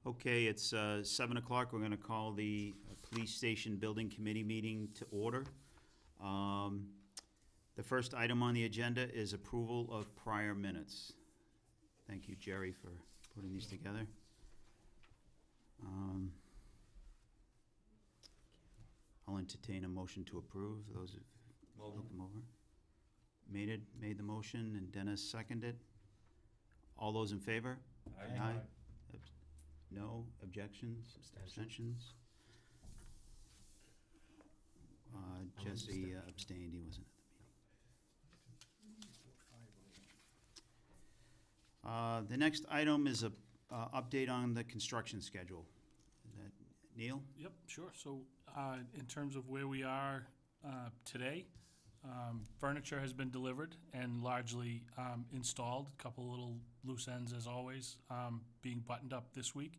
Okay, it's 7 o'clock. We're going to call the Police Station Building Committee meeting to order. The first item on the agenda is approval of prior minutes. Thank you, Jerry, for putting these together. I'll entertain a motion to approve. Those who look them over. Made the motion, and Dennis seconded. All those in favor? Aye. No objections? Abstentions? Jesse abstained. He wasn't at the meeting. The next item is a update on the construction schedule. Is that Neil? Yep, sure. So in terms of where we are today, furniture has been delivered and largely installed. A couple little loose ends, as always, being buttoned up this week,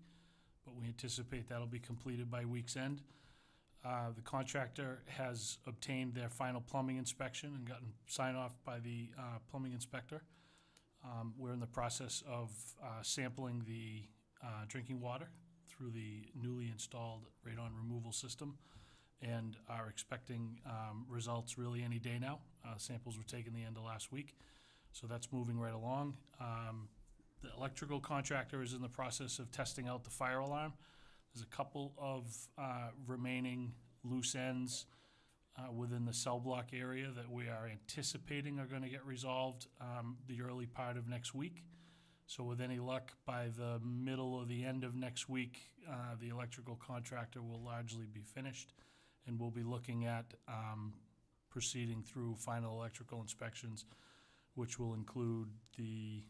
but we anticipate that'll be completed by week's end. The contractor has obtained their final plumbing inspection and gotten sign off by the plumbing inspector. We're in the process of sampling the drinking water through the newly installed radon removal system, and are expecting results really any day now. Samples were taken the end of last week, so that's moving right along. The electrical contractor is in the process of testing out the fire alarm. There's a couple of remaining loose ends within the cell block area that we are anticipating are going to get resolved the early part of next week. So with any luck, by the middle or the end of next week, the electrical contractor will largely be finished, and we'll be looking at proceeding through final electrical inspections, which will include the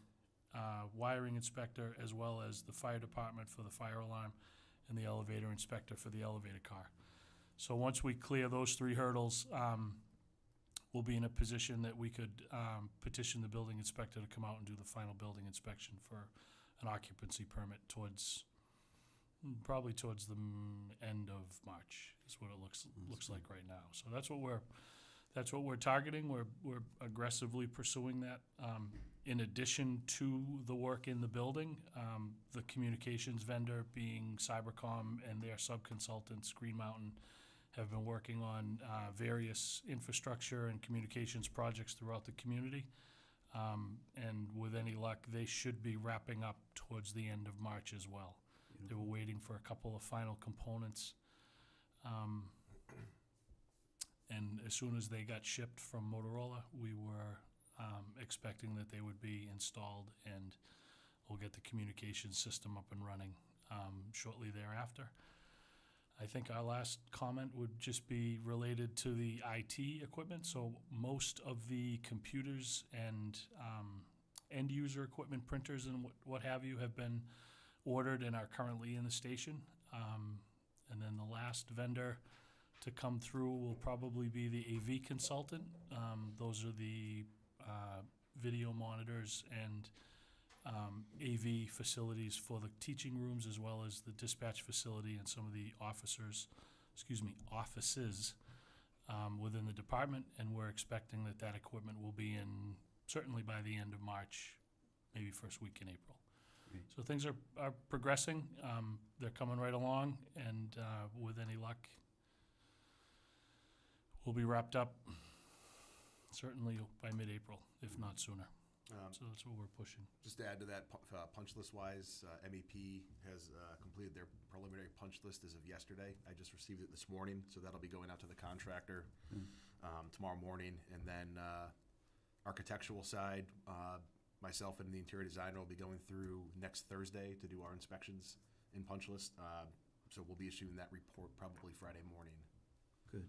wiring inspector as well as the fire department for the fire alarm and the elevator inspector for the elevator car. So once we clear those three hurdles, we'll be in a position that we could petition the building inspector to come out and do the final building inspection for an occupancy permit probably towards the end of March is what it looks like right now. So that's what we're targeting. We're aggressively pursuing that. In addition to the work in the building, the communications vendor, being Cybercom, and their subconsultants, Green Mountain, have been working on various infrastructure and communications projects throughout the community. And with any luck, they should be wrapping up towards the end of March as well. They were waiting for a couple of final components. And as soon as they got shipped from Motorola, we were expecting that they would be installed, and we'll get the communication system up and running shortly thereafter. I think our last comment would just be related to the IT equipment. So most of the computers and end user equipment, printers and what have you, have been ordered and are currently in the station. And then the last vendor to come through will probably be the AV consultant. Those are the video monitors and AV facilities for the teaching rooms, as well as the dispatch facility and some of the offices within the department. And we're expecting that equipment will be in certainly by the end of March, maybe first week in April. Great. So things are progressing. They're coming right along, and with any luck, we'll be wrapped up certainly by mid-April, if not sooner. So that's what we're pushing. Just to add to that, punch list-wise, MEP has completed their preliminary punch list as of yesterday. I just received it this morning, so that'll be going out to the contractor tomorrow morning. And then architectural side, myself and the interior designer will be going through next Thursday to do our inspections in punch list. So we'll be issuing that report probably Friday morning. Good.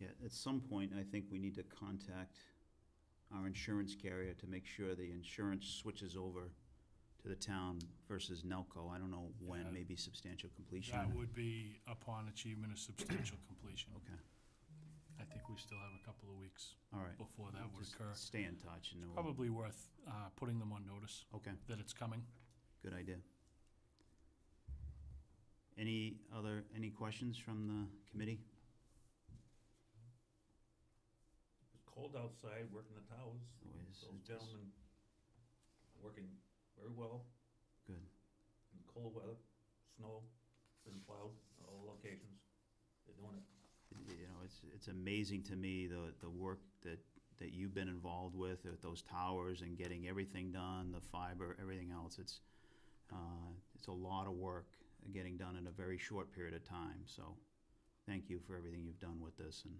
Yeah, at some point, I think we need to contact our insurance carrier to make sure the insurance switches over to the town versus Nelco. I don't know when, maybe substantial completion. That would be upon achievement of substantial completion. Okay. I think we still have a couple of weeks All right. before that would Just occur. stay in touch. And we'll, Probably worth putting them on notice okay, that it's coming. good idea. Any questions from the committee? It's cold outside, working the towers. Always, Those it is. gentlemen are working very well. Good. And cold weather, snow, been plowed, all locations, they're doing it. You know, it's amazing to me, the work that you've been involved with those towers and getting everything done, the fiber, everything else. It's a lot of work getting done in a very short period of time, so thank you for everything you've done with this, and,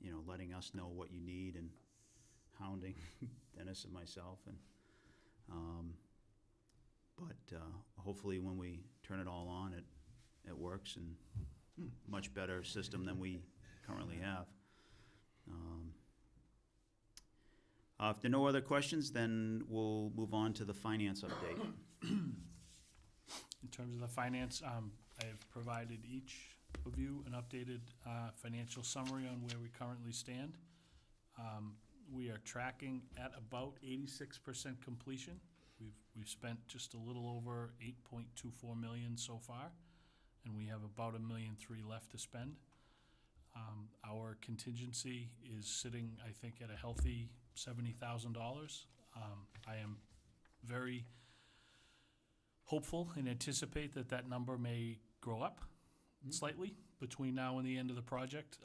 you know, letting us know what you need and hounding Dennis and myself, and, but hopefully when we turn it all on, it works, and much better system than we currently have. If there are no other questions, then we'll move on to the finance update. In terms of the finance, I have provided each of you an updated financial summary on where we currently stand. We are tracking at about 86% completion. We've spent just a little over 8.24 million so far, and we have about $1.3 million left to spend. Our contingency is sitting, I think, at a healthy $70,000. I am very hopeful and anticipate that number may grow up slightly between now and the end of the project.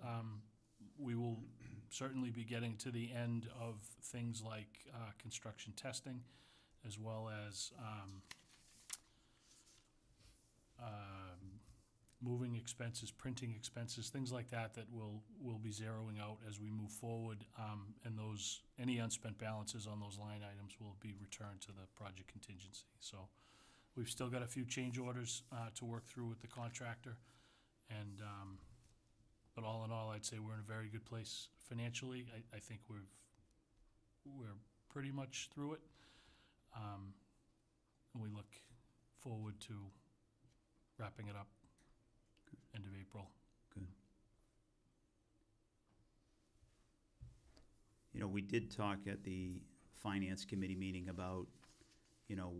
We will certainly be getting to the end of things like construction testing, as well as moving expenses, printing expenses, things like that we'll be zeroing out as we move forward, and any unspent balances on those line items will be returned to the project contingency. So we've still got a few change orders to work through with the contractor, and but all in all, I'd say we're in a very good place financially. I think we're pretty much through it, and we look forward to wrapping it up end of April. Good. You know, we did talk at the Finance Committee meeting about, you know,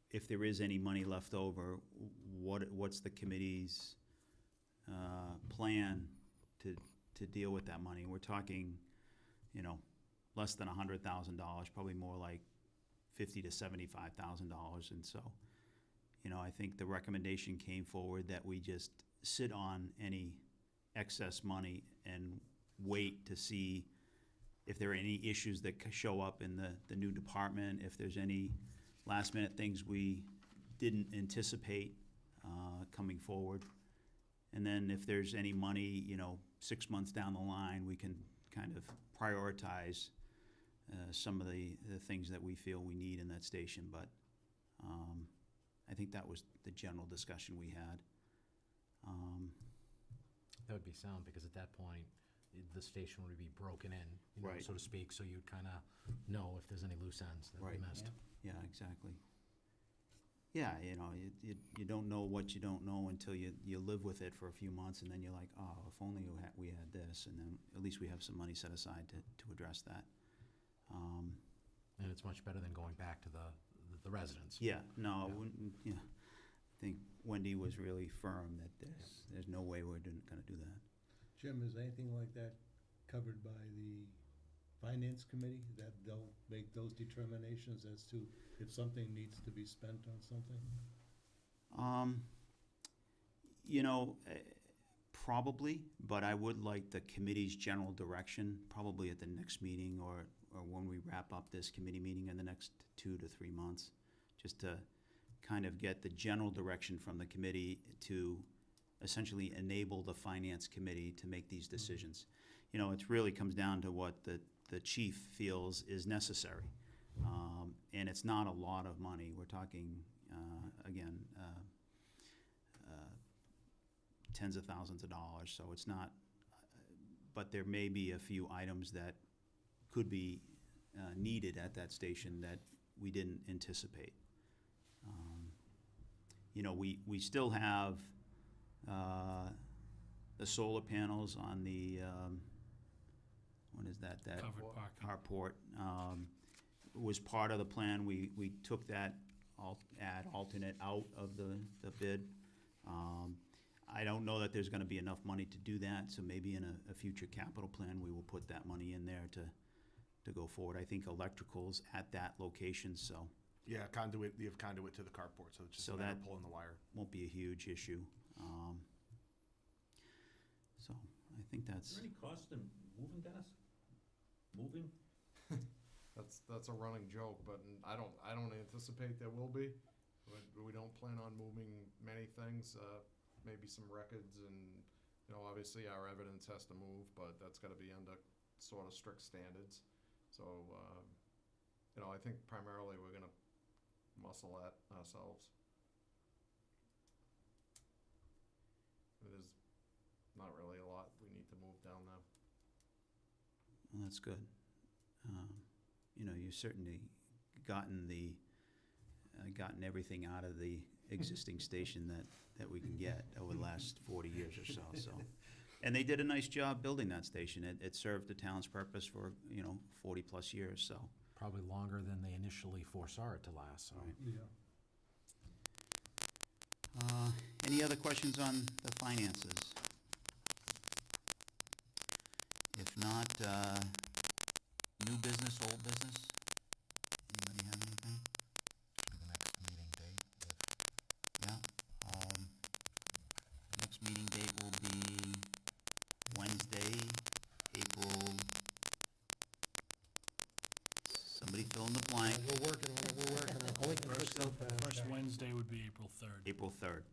if there is any money left over, what's the committee's plan to deal with that money? We're talking, you know, less than $100,000, probably more like $50,000 to $75,000, and so, you know, I think the recommendation came forward that we just sit on any excess money and wait to see if there are any issues that show up in the new department, if there's any last minute things we didn't anticipate coming forward. And then if there's any money, you know, 6 months down the line, we can kind of prioritize some of the things that we feel we need in that station. But I think that was the general discussion we had. That would be sound, because at that point, the station would be broken in, you know, Right. so to speak, so you'd kind of know if there's any loose ends that we Right. missed. Yeah, exactly. Yeah, you know, you don't know what you don't know until you live with it for a few months, and then you're like, oh, if only we had this, and then at least we have some money set aside to address that. And it's much better than going back to the residents. Yeah, no, Yeah. yeah. I think Wendy was really firm that there's no way we're gonna do that. Jim, is anything like that covered by the Finance Committee, that they'll make those determinations as to if something needs to be spent on something? You know, probably, but I would like the committee's general direction, probably at the next meeting or when we wrap up this committee meeting in the next 2 to 3 months, just to kind of get the general direction from the committee to essentially enable the Finance Committee to make these decisions. You know, it really comes down to what the chief feels is necessary. And it's not a lot of money. We're talking, again, tens of thousands of dollars, so it's not, but there may be a few items that could be needed at that station that we didn't anticipate. You know, we still have the solar panels on the, what is that? Covered parking. Carport. Was part of the plan. We took that alternate out of the bid. I don't know that there's gonna be enough money to do that, so maybe in a future capital plan, we will put that money in there to go forward. I think electrical's at that location, so Yeah, conduit, you have conduit to the carport, so it's just So a matter that- of pulling the wire. Won't be a huge issue. So I think Is that's, there any cost in moving, Dennis? Moving? That's a running joke, but I don't anticipate there will be. But we don't plan on moving many things, maybe some records and, obviously our evidence has to move, but that's gotta be under sort of strict standards. So, I think primarily we're gonna muscle that ourselves. It is not really a lot we need to move down there. well, that's good. You've certainly gotten gotten everything out of the existing station that we can get over the last 40 years or so. And they did a nice job building that station. It served the town's purpose for, 40-plus years, so. Probably longer than they initially foresaw it to last, so. Right. Yeah. Any other questions on the finances? If not, new business, old business? Anybody have anything? The next meeting date, Yeah. Next meeting date will be Wednesday, April, somebody fill in the blank, We're working on it. First Wednesday would be April 3rd. April 3rd.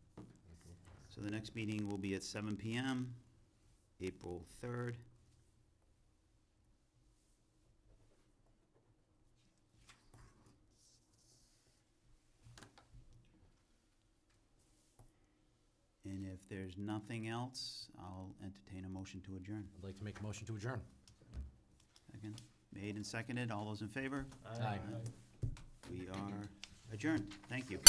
So the next meeting will be at 7 PM, April 3rd. And if there's nothing else, I'll entertain a motion to adjourn. I'd like to make a motion to adjourn. Second, made and seconded, all those in favor? Aye. We are adjourned, thank you.